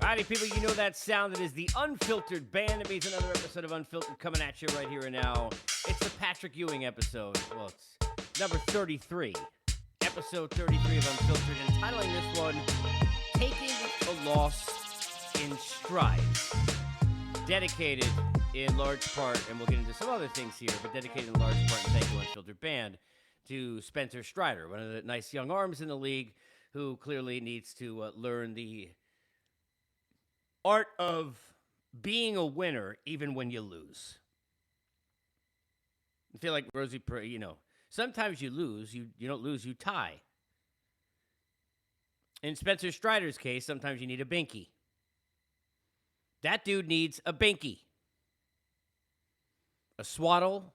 Howdy, people. You know that sound. That is the Unfiltered Band. It means another episode of Unfiltered coming at you right here and now. It's the Patrick Ewing episode. Well, it's number 33. Episode 33 of Unfiltered. Entitling this one, Taking a Loss in Stride. Dedicated in large part, and we'll get into some other things here, but dedicated in large part, and thank you, Unfiltered Band, to Spencer Strider, one of the nice young arms in the league who clearly needs to learn the art of being a winner even when you lose. I feel like Rosie, sometimes you lose, you don't lose, you tie. In Spencer Strider's case, sometimes you need a binky. That dude needs a binky. A swaddle.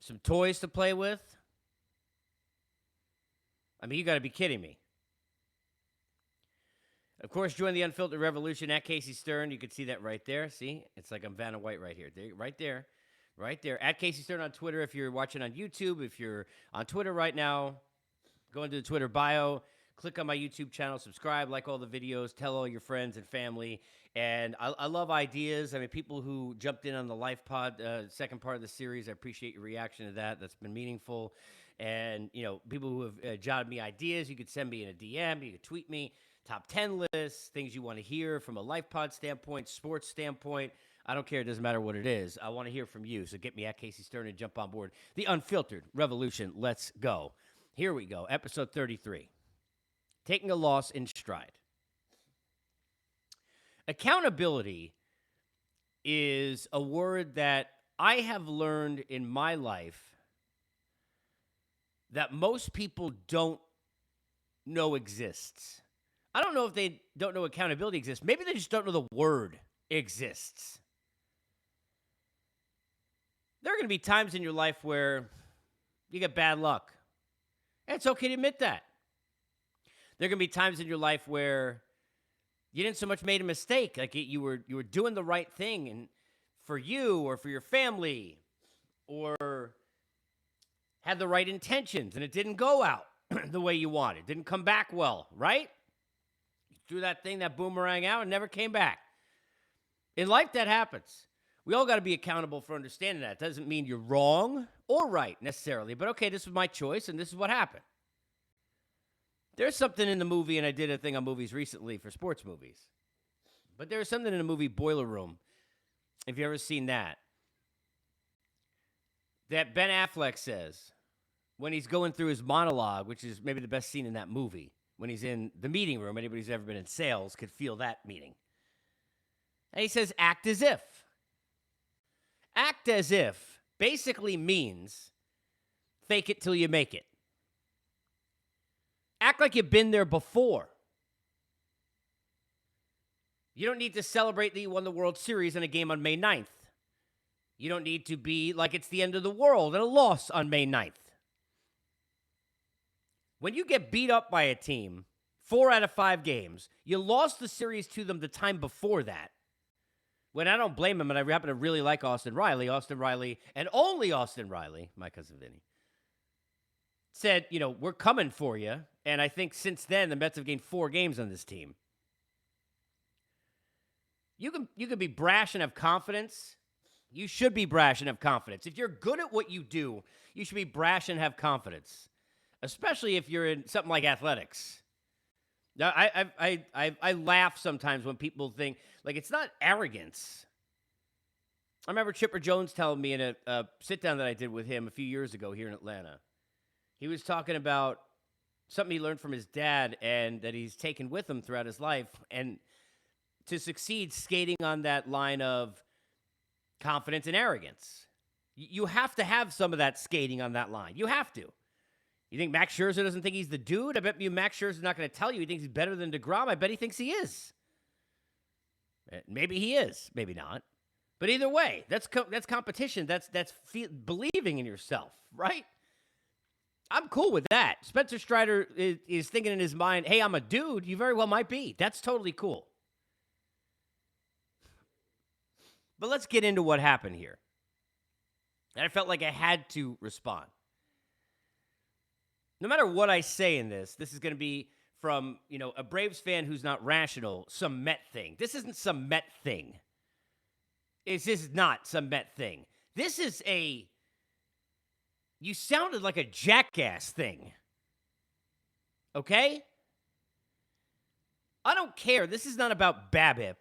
Some toys to play with. I mean, you got to be kidding me. Of course, join the Unfiltered Revolution at Casey Stern. You can see that right there. See? It's like I'm Vanna White right here. Right there. Right there. At Casey Stern on Twitter. If you're watching on YouTube, if you're on Twitter right now, go into the Twitter bio. Click on my YouTube channel. Subscribe. Like all the videos. Tell all your friends and family. And I love ideas. I mean, people who jumped in on the Life Pod second part of the series, I appreciate your reaction to that. That's been meaningful. And, people who have jotted me ideas, you could send me in a DM. You could tweet me. Top 10 lists, things you want to hear from a Life Pod standpoint, sports standpoint. I don't care. It doesn't matter what it is. I want to hear from you. So get me at Casey Stern and jump on board. The Unfiltered Revolution. Let's go. Here we go. Episode 33. Taking a loss in stride. Accountability is a word that I have learned in my life that most people don't know exists. I don't know if they don't know accountability exists. Maybe they just don't know the word exists. There are going to be times in your life where you get bad luck. And it's okay to admit that. There are going to be times in your life where you didn't so much made a mistake. Like you were doing the right thing and for you or for your family, or had the right intentions and it didn't go out the way you wanted. Didn't come back well, right? Threw that thing, that boomerang out, and never came back. In life, that happens. We all got to be accountable for understanding that. It doesn't mean you're wrong or right necessarily, but okay, this was my choice, and this is what happened. There's something in the movie, and I did a thing on movies recently for sports movies, but there's something in the movie Boiler Room, if you've ever seen that Ben Affleck says when he's going through his monologue, which is maybe the best scene in that movie. When he's in the meeting room, anybody who's ever been in sales could feel that meeting. And he says, act as if. Act as if basically means fake it till you make it. Act like you've been there before. You don't need to celebrate that you won the World Series in a game on May 9th. You don't need to be like it's the end of the world and a loss on May 9th. When you get beat up by a team 4 out of 5 games, you lost the series to them the time before that. When I don't blame him, and I happen to really like Austin Riley, and only Austin Riley, my cousin Vinny, said, we're coming for you. And I think since then, the Mets have gained 4 games on this team. You can be brash and have confidence. You should be brash and have confidence. If you're good at what you do, you should be brash and have confidence. Especially if you're in something like athletics. Now, I laugh sometimes when people think, like, it's not arrogance. I remember Chipper Jones telling me in a sit-down that I did with him a few years ago here in Atlanta. He was talking about something he learned from his dad and that he's taken with him throughout his life. And to succeed, skating on that line of confidence and arrogance. You have to have some of that skating on that line. You have to. You think Max Scherzer doesn't think he's the dude? I bet you Max Scherzer's not going to tell you he thinks he's better than DeGrom. I bet he thinks he is. Maybe he is. Maybe not. But either way, that's competition. That's believing in yourself, right? I'm cool with that. Spencer Strider is thinking in his mind, hey, I'm a dude. You very well might be. That's totally cool. But let's get into what happened here. And I felt like I had to respond. No matter what I say in this is going to be from, a Braves fan who's not rational, some Met thing. This isn't some Met thing. This is not some Met thing. This is you sounded like a jackass thing. Okay? I don't care. This is not about BABIP.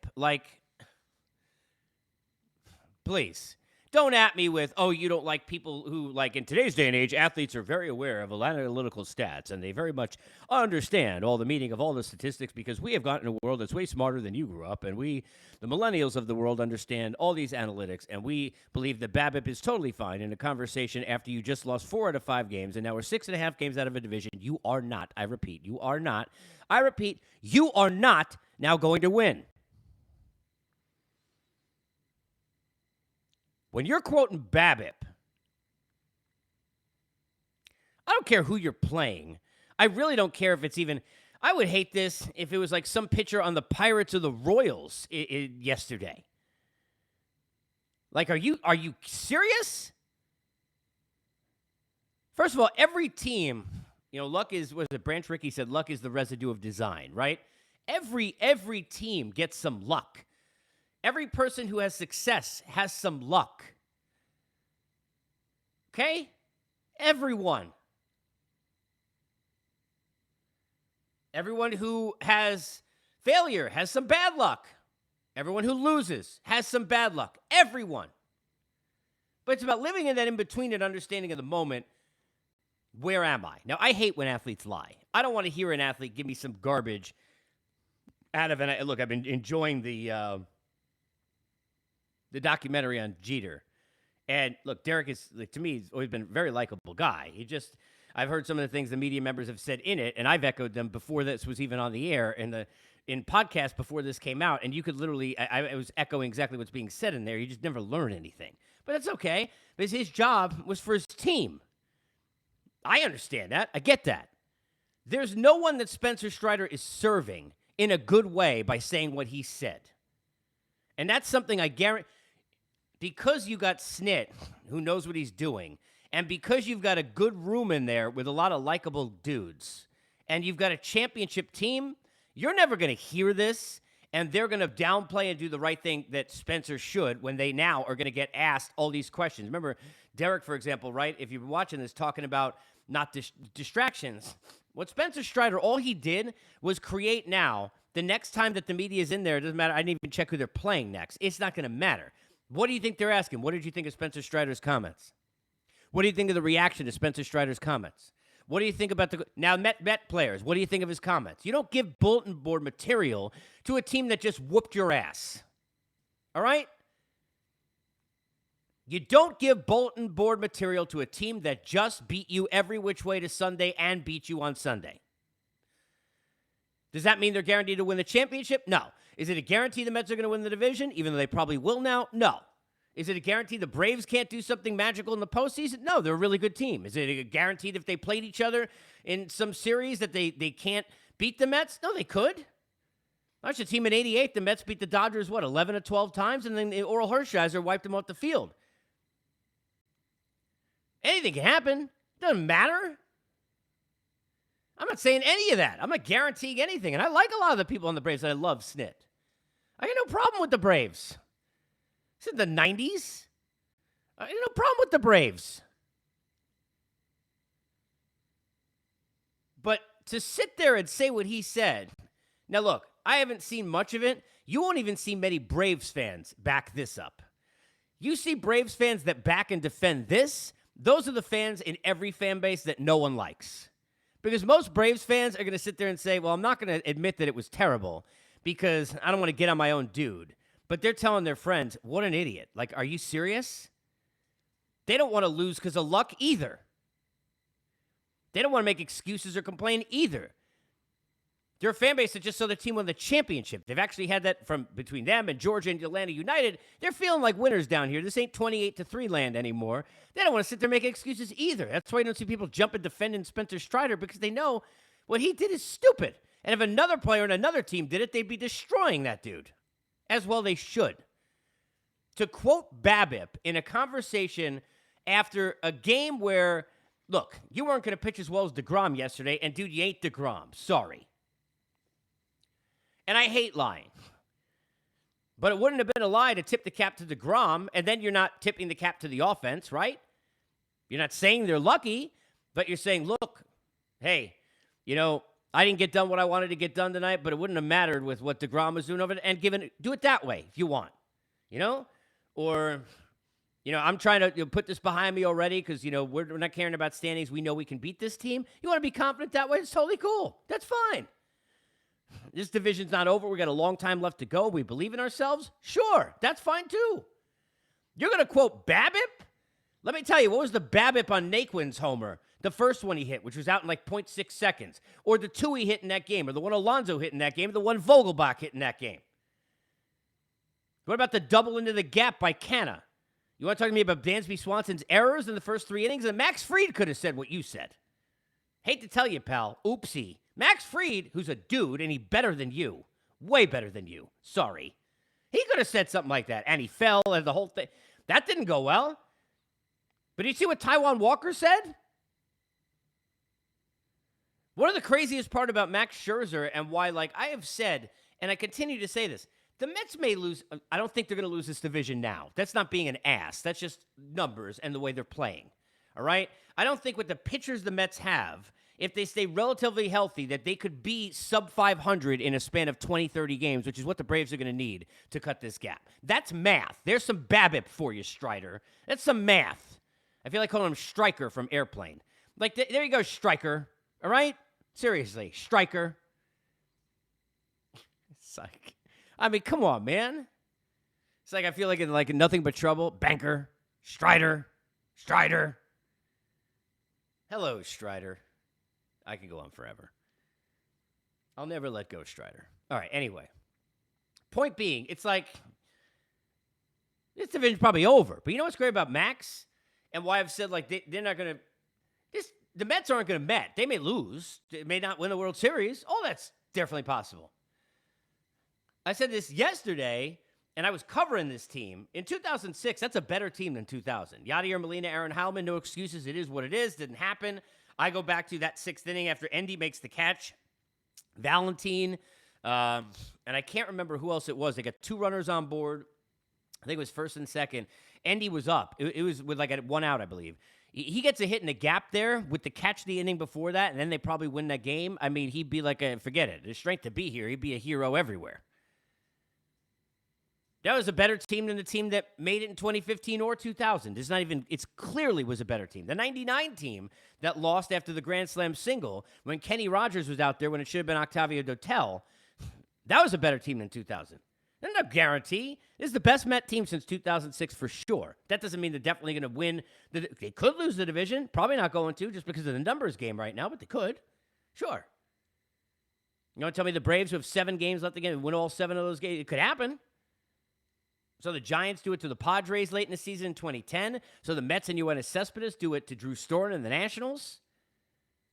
Please. Don't at me with, you don't like people who, in today's day and age, athletes are very aware of analytical stats, and they very much understand all the meaning of all the statistics because we have gotten a world that's way smarter than you grew up, and we, the millennials of the world, understand all these analytics, and we believe that BABIP is totally fine in a conversation after you just lost 4 out of 5 games, and now we're 6.5 games out of a division. You are not, I repeat, you are not. I repeat, you are not now going to win. When you're quoting BABIP, I don't care who you're playing. I really don't care if it's even... I would hate this if it was like some pitcher on the Pirates or the Royals yesterday. Are you serious? First of all, every team, luck is, was it Branch Rickey said, luck is the residue of design, right? Every team gets some luck. Every person who has success has some luck. Okay? Everyone. Everyone who has failure has some bad luck. Everyone who loses has some bad luck. Everyone. But it's about living in that in-between and understanding of the moment. Where am I? Now, I hate when athletes lie. I don't want to hear an athlete give me some garbage out of it. Look, I've been enjoying the documentary on Jeter. And look, Derek is, to me, he's always been a very likable guy. I've heard some of the things the media members have said in it, and I've echoed them before this was even on the air, in podcast before this came out, and you could literally, I was echoing exactly what's being said in there. You just never learn anything. But that's okay, because his job was for his team. I understand that. I get that. There's no one that Spencer Strider is serving in a good way by saying what he said. And that's something I guarantee. Because you got Snit, who knows what he's doing, and because you've got a good room in there with a lot of likable dudes, and you've got a championship team, you're never going to hear this, and they're going to downplay and do the right thing that Spencer should when they now are going to get asked all these questions. Remember, Derek, for example, right, if you've been watching this, talking about not distractions. What Spencer Strider, all he did was create now, the next time that the media is in there, it doesn't matter, I didn't even check who they're playing next. It's not going to matter. What do you think they're asking? What did you think of Spencer Strider's comments? What do you think of the reaction to Spencer Strider's comments? What do you think about now Met players? What do you think of his comments? You don't give bulletin board material to a team that just whooped your ass. All right? You don't give bulletin board material to a team that just beat you every which way to Sunday and beat you on Sunday. Does that mean they're guaranteed to win the championship? No. Is it a guarantee the Mets are going to win the division, even though they probably will now? No. Is it a guarantee the Braves can't do something magical in the postseason? No, they're a really good team. Is it a guarantee that if they played each other in some series that they can't beat the Mets? No, they could. That's a team in 88. The Mets beat the Dodgers, 11 or 12 times, and then Oral Hershiser wiped them off the field. Anything can happen. Doesn't matter. I'm not saying any of that. I'm not guaranteeing anything. And I like a lot of the people on the Braves that I love Snit. I got no problem with the Braves. This is the 90s. I got no problem with the Braves. But to sit there and say what he said. Now, look, I haven't seen much of it. You won't even see many Braves fans back this up. You see Braves fans that back and defend this. Those are the fans in every fan base that no one likes. Because most Braves fans are going to sit there and say, well, I'm not going to admit that it was terrible because I don't want to get on my own dude. But they're telling their friends, what an idiot. Are you serious? They don't want to lose because of luck either. They don't want to make excuses or complain either. They're a fan base that just saw their team win the championship. They've actually had that from between them and Georgia and Atlanta United. They're feeling like winners down here. This ain't 28-3 land anymore. They don't want to sit there making excuses either. That's why you don't see people jumping defending Spencer Strider because they know what he did is stupid. And if another player on another team did it, they'd be destroying that dude. As well they should. To quote BABIP in a conversation after a game where, look, you weren't going to pitch as well as DeGrom yesterday, and dude, you ain't DeGrom. Sorry. And I hate lying. But it wouldn't have been a lie to tip the cap to DeGrom, and then you're not tipping the cap to the offense, right? You're not saying they're lucky, but you're saying, look, hey, I didn't get done what I wanted to get done tonight, but it wouldn't have mattered with what DeGrom was doing over there. And do it that way if you want, Or, I'm trying to put this behind me already because, we're not caring about standings. We know we can beat this team. You want to be confident that way? It's totally cool. That's fine. This division's not over. We got a long time left to go. We believe in ourselves. Sure, that's fine too. You're going to quote BABIP? Let me tell you, what was the BABIP on Naquin's homer? The first one he hit, which was out in like 0.6 seconds. Or the two he hit in that game, or the one Alonso hit in that game, or the one Vogelbach hit in that game. What about the double into the gap by Canna? You want to talk to me about Dansby Swanson's errors in the first 3 innings? And Max Fried could have said what you said. Hate to tell you, pal. Oopsie. Max Fried, who's a dude, and he's better than you. Way better than you. Sorry. He could have said something like that, and he fell, and the whole thing. That didn't go well. But you see what Taijuan Walker said? One of the craziest part about Max Scherzer and why, I have said, and I continue to say this, the Mets may lose. I don't think they're going to lose this division now. That's not being an ass. That's just numbers and the way they're playing. All right? I don't think with the pitchers the Mets have, if they stay relatively healthy, that they could be sub 500 in a span of 20, 30 games, which is what the Braves are going to need to cut this gap. That's math. There's some BABIP for you, Strider. That's some math. I feel like calling him Stryker from Airplane. There you go, Stryker. All right? Seriously, Stryker. It's come on, man. It's I feel like in Nothing But Trouble. Banker, Strider. Hello, Strider. I can go on forever. I'll never let go, Strider. All right, anyway. Point being, it's this division's probably over. But you know what's great about Max? And why I've said, they're not going to... The Mets aren't going to Met. They may lose. They may not win the World Series. Oh, that's definitely possible. I said this yesterday, and I was covering this team. In 2006, that's a better team than 2000. Yadier Molina, Aaron Heilman, no excuses. It is what it is. Didn't happen. I go back to that 6th inning after Endy makes the catch. Valentin, and I can't remember who else it was. They got 2 runners on board. I think it was first and second. Endy was up. It was with a 1 out, I believe. He gets a hit in the gap there with the catch the inning before that, and then they probably win that game. I mean, he'd be forget it. His strength to be here. He'd be a hero everywhere. That was a better team than the team that made it in 2015 or 2000. It's clearly was a better team. The 99 team that lost after the Grand Slam single when Kenny Rogers was out there when it should have been Octavio Dotel, that was a better team than 2000. There's no guarantee. This is the best Met team since 2006 for sure. That doesn't mean they're definitely going to win. They could lose the division. Probably not going to just because of the numbers game right now, but they could. Sure. You want to tell me the Braves who have 7 games left again and win all 7 of those games? It could happen. So the Giants do it to the Padres late in the season in 2010. So the Mets and Yoenis Cespedes do it to Drew Storen and the Nationals.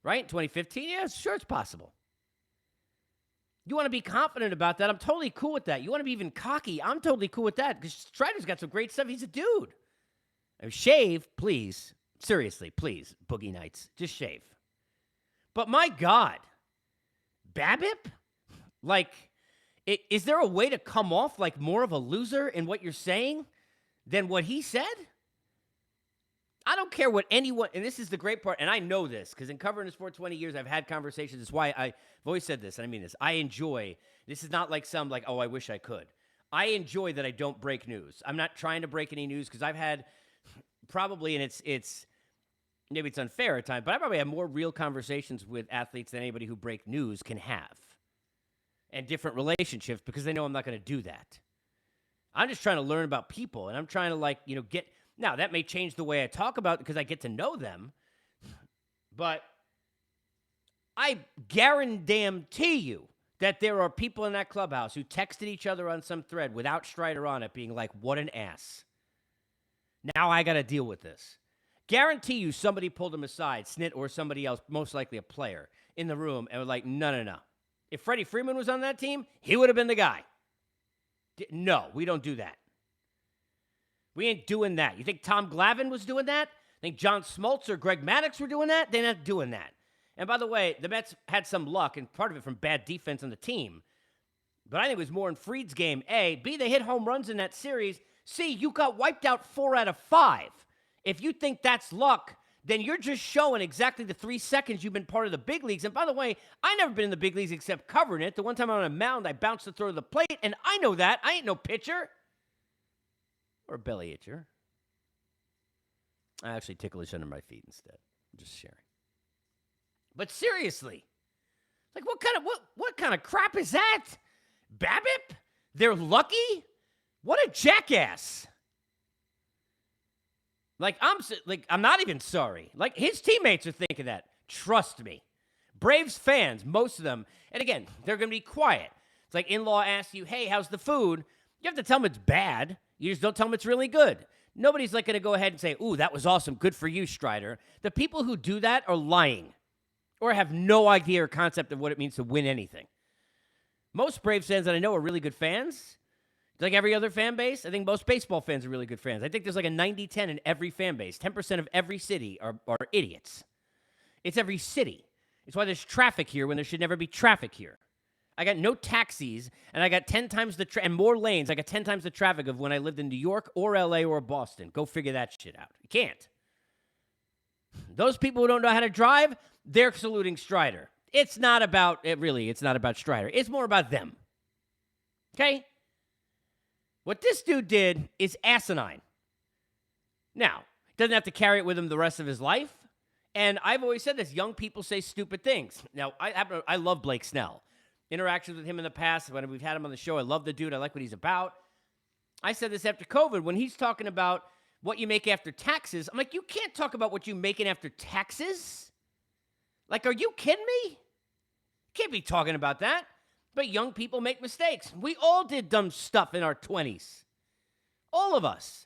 Right? 2015? Yeah, sure it's possible. You want to be confident about that? I'm totally cool with that. You want to be even cocky? I'm totally cool with that because Strider's got some great stuff. He's a dude. Shave, please. Seriously, please, Boogie Nights. Just shave. But my God, BABIP? Is there a way to come off like more of a loser in what you're saying than what he said? I don't care what anyone, and this is the great part, and I know this, because in covering the sport 20 years, I've had conversations. It's why I've always said this, and I mean this. I enjoy, this is not oh, I wish I could. I enjoy that I don't break news. I'm not trying to break any news, because I've had probably, and it's maybe it's unfair at times, but I probably have more real conversations with athletes than anybody who break news can have. And different relationships, because they know I'm not going to do that. I'm just trying to learn about people, and I'm trying to, get... Now, that may change the way I talk about it because I get to know them, but I guarantee you that there are people in that clubhouse who texted each other on some thread without Strider on it being like, what an ass. Now I got to deal with this. Guarantee you somebody pulled him aside, Snit or somebody else, most likely a player, in the room and was like, no. If Freddie Freeman was on that team, he would have been the guy. No, we don't do that. We ain't doing that. You think Tom Glavine was doing that? Think John Smoltz or Greg Maddux were doing that? They're not doing that. And by the way, the Mets had some luck, and part of it from bad defense on the team. But I think it was more in Fried's game, A. B, they hit home runs in that series. C, you got wiped out 4 out of 5. If you think that's luck, then you're just showing exactly the 3 seconds you've been part of the big leagues. And by the way, I never been in the big leagues except covering it. The one time I'm on a mound, I bounced to throw to the plate, and I know that. I ain't no pitcher. Or a belly itcher. I actually ticklish under my feet instead. I'm just sharing. But seriously, like what kind of crap is that? BABIP? They're lucky? What a jackass. I'm not even sorry. Like, his teammates are thinking that. Trust me. Braves fans, most of them, and again, they're going to be quiet. It's like in-law asks you, hey, how's the food? You have to tell them it's bad. You just don't tell them it's really good. Nobody's like going to go ahead and say, ooh, that was awesome. Good for you, Strider. The people who do that are lying or have no idea or concept of what it means to win anything. Most Braves fans that I know are really good fans. Like every other fan base, I think most baseball fans are really good fans. I think there's like a 90-10 in every fan base. 10% of every city are idiots. It's every city. It's why there's traffic here when there should never be traffic here. I got no taxis, and I got 10 times and more lanes. I got 10 times the traffic of when I lived in New York or LA or Boston. Go figure that shit out. You can't. Those people who don't know how to drive, they're saluting Strider. It's not about Strider. It's more about them. Okay? What this dude did is asinine. Now, doesn't have to carry it with him the rest of his life. And I've always said this, young people say stupid things. Now, I love Blake Snell. Interactions with him in the past, when we've had him on the show, I love the dude. I like what he's about. I said this after COVID, when he's talking about what you make after taxes. I'm like, you can't talk about what you're making after taxes? Like, are you kidding me? You can't be talking about that. But young people make mistakes. We all did dumb stuff in our 20s. All of us.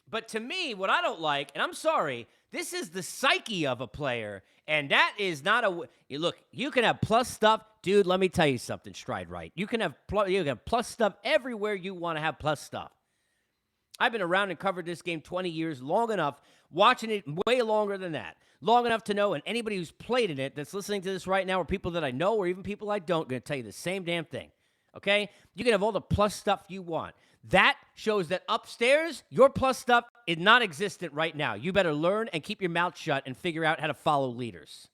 But to me, what I don't like, and I'm sorry, this is the psyche of a player, and that is not look, you can have plus stuff. Dude, let me tell you something, Stride Right. You can have plus stuff everywhere you want to have plus stuff. I've been around and covered this game 20 years, long enough, watching it way longer than that. Long enough to know, and anybody who's played in it that's listening to this right now, or people that I know, or even people I don't, going to tell you the same damn thing. Okay? You can have all the plus stuff you want. That shows that upstairs, your plus stuff is not existent right now. You better learn and keep your mouth shut and figure out how to follow leaders.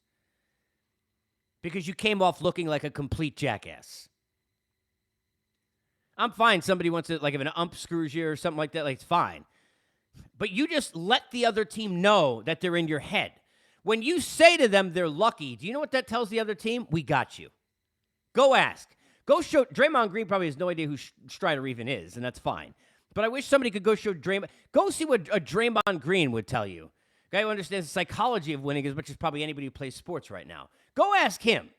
Because you came off looking like a complete jackass. I'm fine. Somebody wants to, like, if an ump screws you or something like that, like, it's fine. But you just let the other team know that they're in your head. When you say to them they're lucky, do you know what that tells the other team? We got you. Go ask. Go show. Draymond Green probably has no idea who Strider even is, and that's fine. But I wish somebody could go show Draymond. Go see what a Draymond Green would tell you. A guy who understands the psychology of winning as much as probably anybody who plays sports right now. Go ask him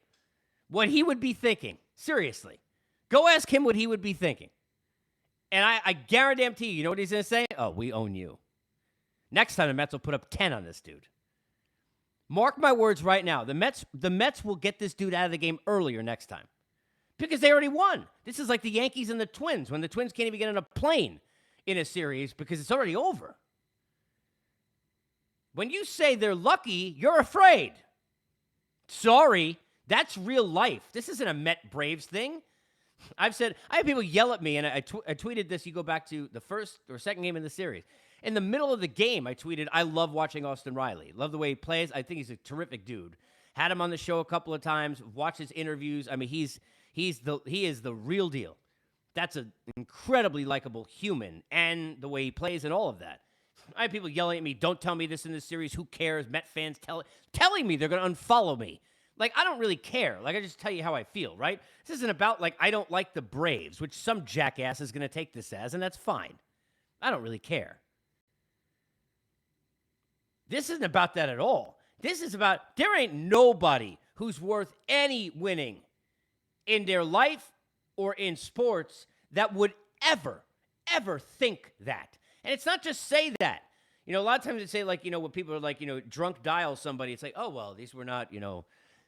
what he would be thinking. Seriously. Go ask him what he would be thinking. And I guarantee you know what he's going to say? Oh, we own you. Next time the Mets will put up 10 on this dude. Mark my words right now. The Mets will get this dude out of the game earlier next time. Because they already won. This is like the Yankees and the Twins, when the Twins can't even get on a plane in a series because it's already over. When you say they're lucky, you're afraid. Sorry, that's real life. This isn't a Met Braves thing. I have people yell at me, and I tweeted this. You go back to the first or second game in the series. In the middle of the game, I tweeted, I love watching Austin Riley. Love the way he plays. I think he's a terrific dude. Had him on the show a couple of times. Watched his interviews. I mean, he is the real deal. That's an incredibly likable human, and the way he plays and all of that. I have people yelling at me, don't tell me this in this series. Who cares? Met fans telling me they're going to unfollow me. Like, I don't really care. Like, I just tell you how I feel, right? This isn't about, like, I don't like the Braves, which some jackass is going to take this as, and that's fine. I don't really care. This isn't about that at all. This is about, there ain't nobody who's worth any winning in their life or in sports that would ever think that. And it's not just say that. You know, a lot of times they say, like, you know, when people are like, you know, drunk dial somebody, it's like, oh, well, these were not, you know,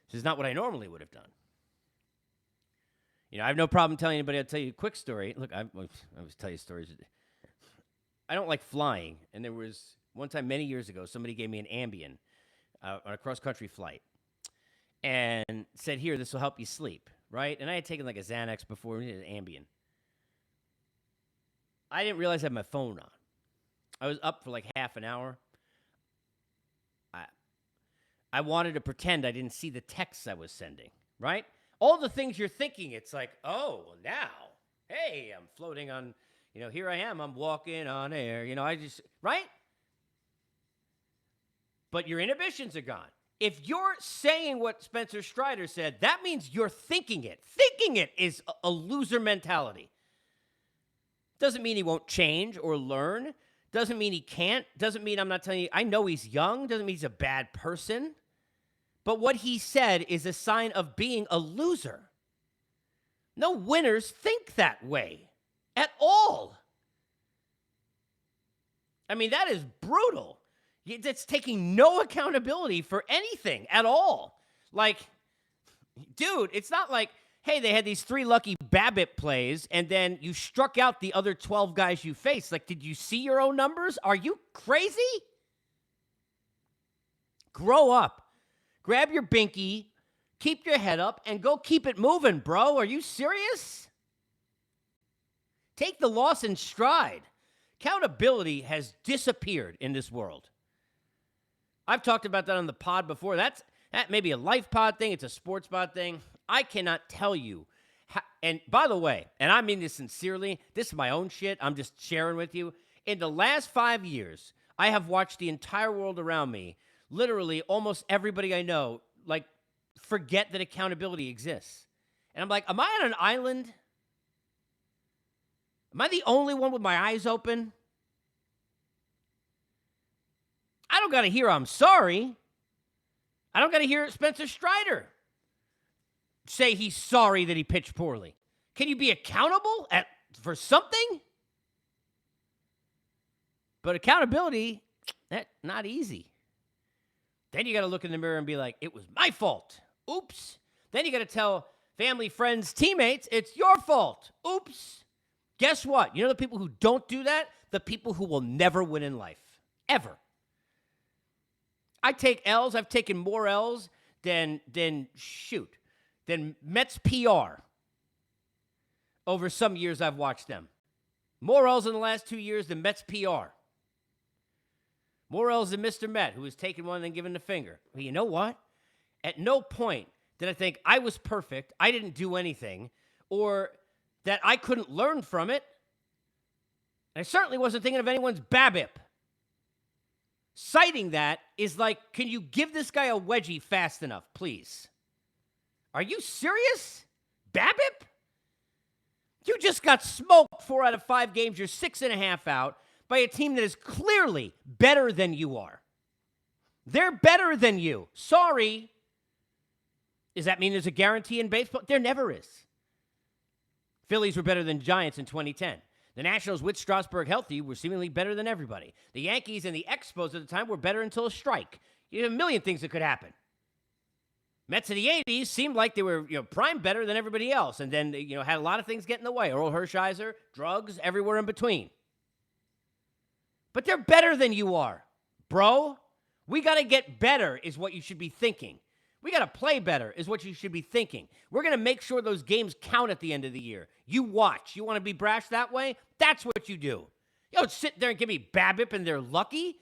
this is not what I normally would have done. You know, I have no problem telling anybody. I'll tell you a quick story. Look, I always tell you stories. I don't like flying. And there was one time many years ago, somebody gave me an Ambien on a cross-country flight and said, here, this will help you sleep, right? And I had taken like a Xanax before, an Ambien. I didn't realize I had my phone on. I was up for like half an hour. I wanted to pretend I didn't see the texts I was sending, right? All the things you're thinking, it's like, oh, now, hey, I'm floating on, here I am, I'm walking on air, right? But your inhibitions are gone. If you're saying what Spencer Strider said, that means you're thinking it. Thinking it is a loser mentality. Doesn't mean he won't change or learn. Doesn't mean he can't. Doesn't mean I'm not telling you. I know he's young. Doesn't mean he's a bad person. But what he said is a sign of being a loser. No winners think that way at all. I mean, that is brutal. That's taking no accountability for anything at all. Like, dude, it's not like, hey, they had these 3 lucky BABIP plays, and then you struck out the other 12 guys you faced. Like, did you see your own numbers? Are you crazy? Grow up. Grab your binky, keep your head up, and go keep it moving, bro. Are you serious? Take the loss in stride. Accountability has disappeared in this world. I've talked about that on the pod before. That may be a life pod thing. It's a sports pod thing. I cannot tell you. And by the way, and I mean this sincerely, this is my own shit. I'm just sharing with you. In the last 5 years, I have watched the entire world around me, literally almost everybody I know, like, forget that accountability exists. And I'm like, am I on an island? Am I the only one with my eyes open? I don't got to hear I'm sorry. I don't got to hear Spencer Strider say he's sorry that he pitched poorly. Can you be accountable for something? But accountability, that's not easy. Then you got to look in the mirror and be like, it was my fault. Oops. Then you got to tell family, friends, teammates, it's your fault. Oops. Guess what? You know the people who don't do that? The people who will never win in life. Ever. I take L's. I've taken more L's than Mets PR over some years I've watched them. More L's in the last 2 years than Mets PR. More L's than Mr. Met, who was taking one and then giving the finger. Well, you know what? At no point did I think I was perfect, I didn't do anything, or that I couldn't learn from it. And I certainly wasn't thinking of anyone's BABIP. Citing that is like, can you give this guy a wedgie fast enough, please? Are you serious? BABIP? You just got smoked 4 out of 5 games. You're 6.5 out by a team that is clearly better than you are. They're better than you. Sorry. Does that mean there's a guarantee in baseball? There never is. Phillies were better than Giants in 2010. The Nationals, with Strasburg healthy, were seemingly better than everybody. The Yankees and the Expos at the time were better until a strike. You have a million things that could happen. Mets of the 80s seemed like they were, prime better than everybody else, and then, had a lot of things get in the way. Earl Hershiser, drugs, everywhere in between. But they're better than you are, bro. We got to get better is what you should be thinking. We got to play better is what you should be thinking. We're going to make sure those games count at the end of the year. You watch. You want to be brash that way? That's what you do. You don't sit there and give me BABIP and they're lucky.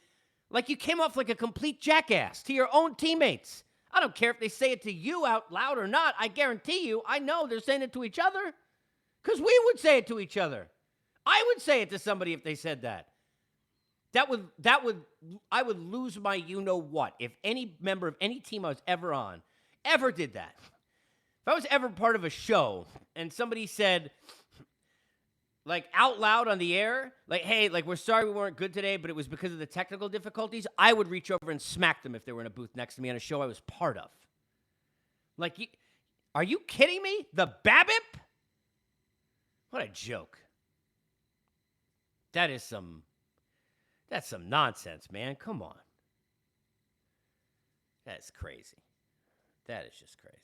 Like you came off like a complete jackass to your own teammates. I don't care if they say it to you out loud or not. I guarantee you, I know they're saying it to each other. Because we would say it to each other. I would say it to somebody if they said that. I would lose my you-know-what if any member of any team I was ever on ever did that. If I was ever part of a show and somebody said, like, out loud on the air, like, hey, like, we're sorry we weren't good today, but it was because of the technical difficulties, I would reach over and smack them if they were in a booth next to me on a show I was part of. Like, are you kidding me? The BABIP? What a joke. That's some nonsense, man. Come on. That's crazy. That is just crazy.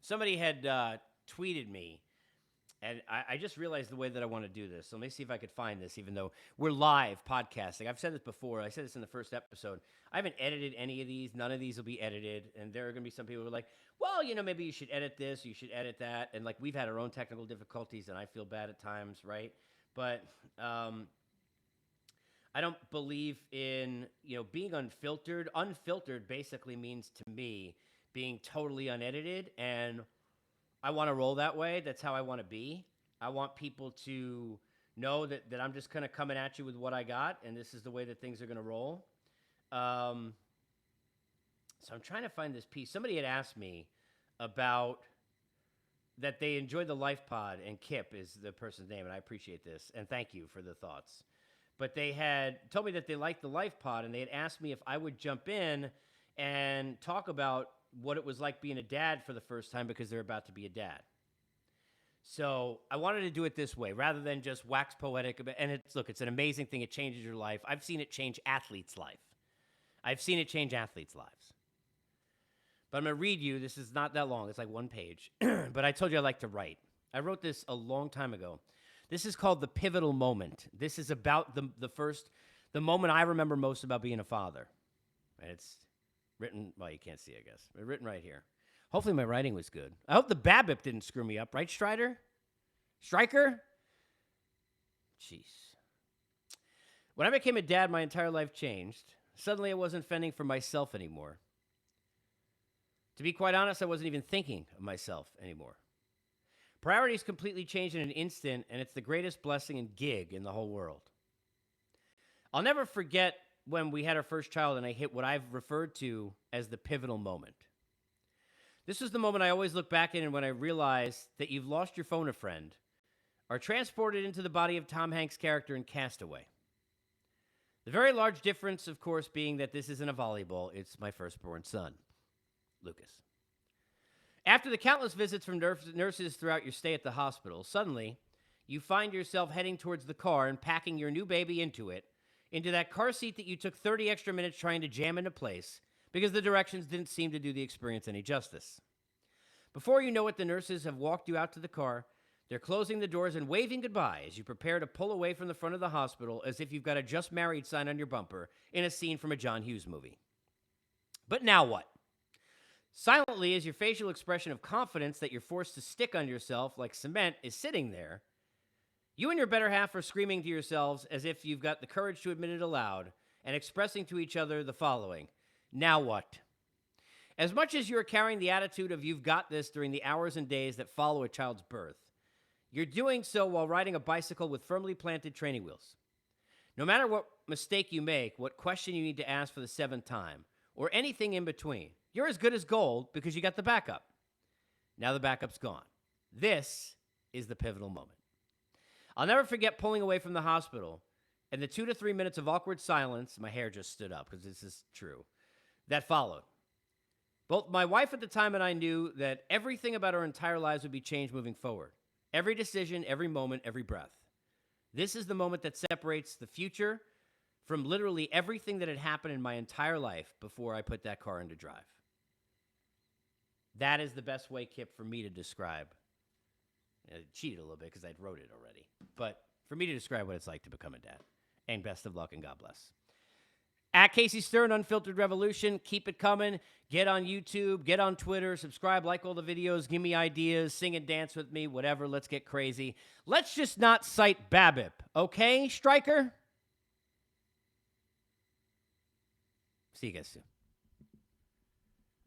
Somebody had tweeted me And I just realized the way that I want to do this. So let me see if I could find this, even though we're live podcasting. I've said this before. I said this in the first episode. I haven't edited any of these. None of these will be edited. And there are going to be some people who are like, well, maybe you should edit this. You should edit that. And like we've had our own technical difficulties, and I feel bad at times, right? But I don't believe in, being unfiltered. Unfiltered basically means to me being totally unedited, and I want to roll that way. That's how I want to be. I want people to know that I'm just kind of coming at you with what I got, and this is the way that things are going to roll. So I'm trying to find this piece. Somebody had asked me about that they enjoyed the Life Pod, and Kip is the person's name, and I appreciate this, and thank you for the thoughts. But they had told me that they liked the Life Pod, and they had asked me if I would jump in and talk about what it was like being a dad for the first time because they're about to be a dad. So I wanted to do it this way rather than just wax poetic. And it's an amazing thing. It changes your life. I've seen it change athletes' life. I've seen it change athletes' lives. But I'm going to read you. This is not that long. It's like one page. But I told you I like to write. I wrote this a long time ago. This is called The Pivotal Moment. This is about the moment I remember most about being a father. And it's written, well, you can't see, I guess. But written right here. Hopefully my writing was good. I hope the BABIP didn't screw me up, right, Strider? Striker? Jeez. When I became a dad, my entire life changed. Suddenly I wasn't fending for myself anymore. To be quite honest, I wasn't even thinking of myself anymore. Priorities completely changed in an instant, and it's the greatest blessing and gig in the whole world. I'll never forget when we had our first child and I hit what I've referred to as the pivotal moment. This was the moment I always look back in and when I realized that you've lost your phone a friend, are transported into the body of Tom Hanks' character in Castaway. The very large difference, of course, being that this isn't a volleyball, it's my firstborn son, Lucas. After the countless visits from nurses throughout your stay at the hospital, suddenly you find yourself heading towards the car and packing your new baby into that car seat that you took 30 extra minutes trying to jam into place because the directions didn't seem to do the experience any justice. Before you know it, the nurses have walked you out to the car. They're closing the doors and waving goodbye as you prepare to pull away from the front of the hospital as if you've got a just married sign on your bumper in a scene from a John Hughes movie. But now what? Silently, as your facial expression of confidence that you're forced to stick on yourself like cement is sitting there, you and your better half are screaming to yourselves as if you've got the courage to admit it aloud and expressing to each other the following: now what? As much as you're carrying the attitude of you've got this during the hours and days that follow a child's birth, you're doing so while riding a bicycle with firmly planted training wheels. No matter what mistake you make, what question you need to ask for the 7th time, or anything in between, you're as good as gold because you got the backup. Now the backup's gone. This is the pivotal moment. I'll never forget pulling away from the hospital and the 2 to 3 minutes of awkward silence, my hair just stood up because this is true, that followed. Both my wife at the time and I knew that everything about our entire lives would be changed moving forward. Every decision, every moment, every breath. This is the moment that separates the future from literally everything that had happened in my entire life before I put that car into drive. That is the best way, Kip, for me to describe. I cheated a little bit because I'd wrote it already. But for me to describe what it's like to become a dad. And best of luck and God bless. At Casey Stern, Unfiltered Revolution. Keep it coming. Get on YouTube. Get on Twitter. Subscribe. Like all the videos. Give me ideas. Sing and dance with me. Whatever. Let's get crazy. Let's just not cite BABIP. Okay, Striker? See you guys soon.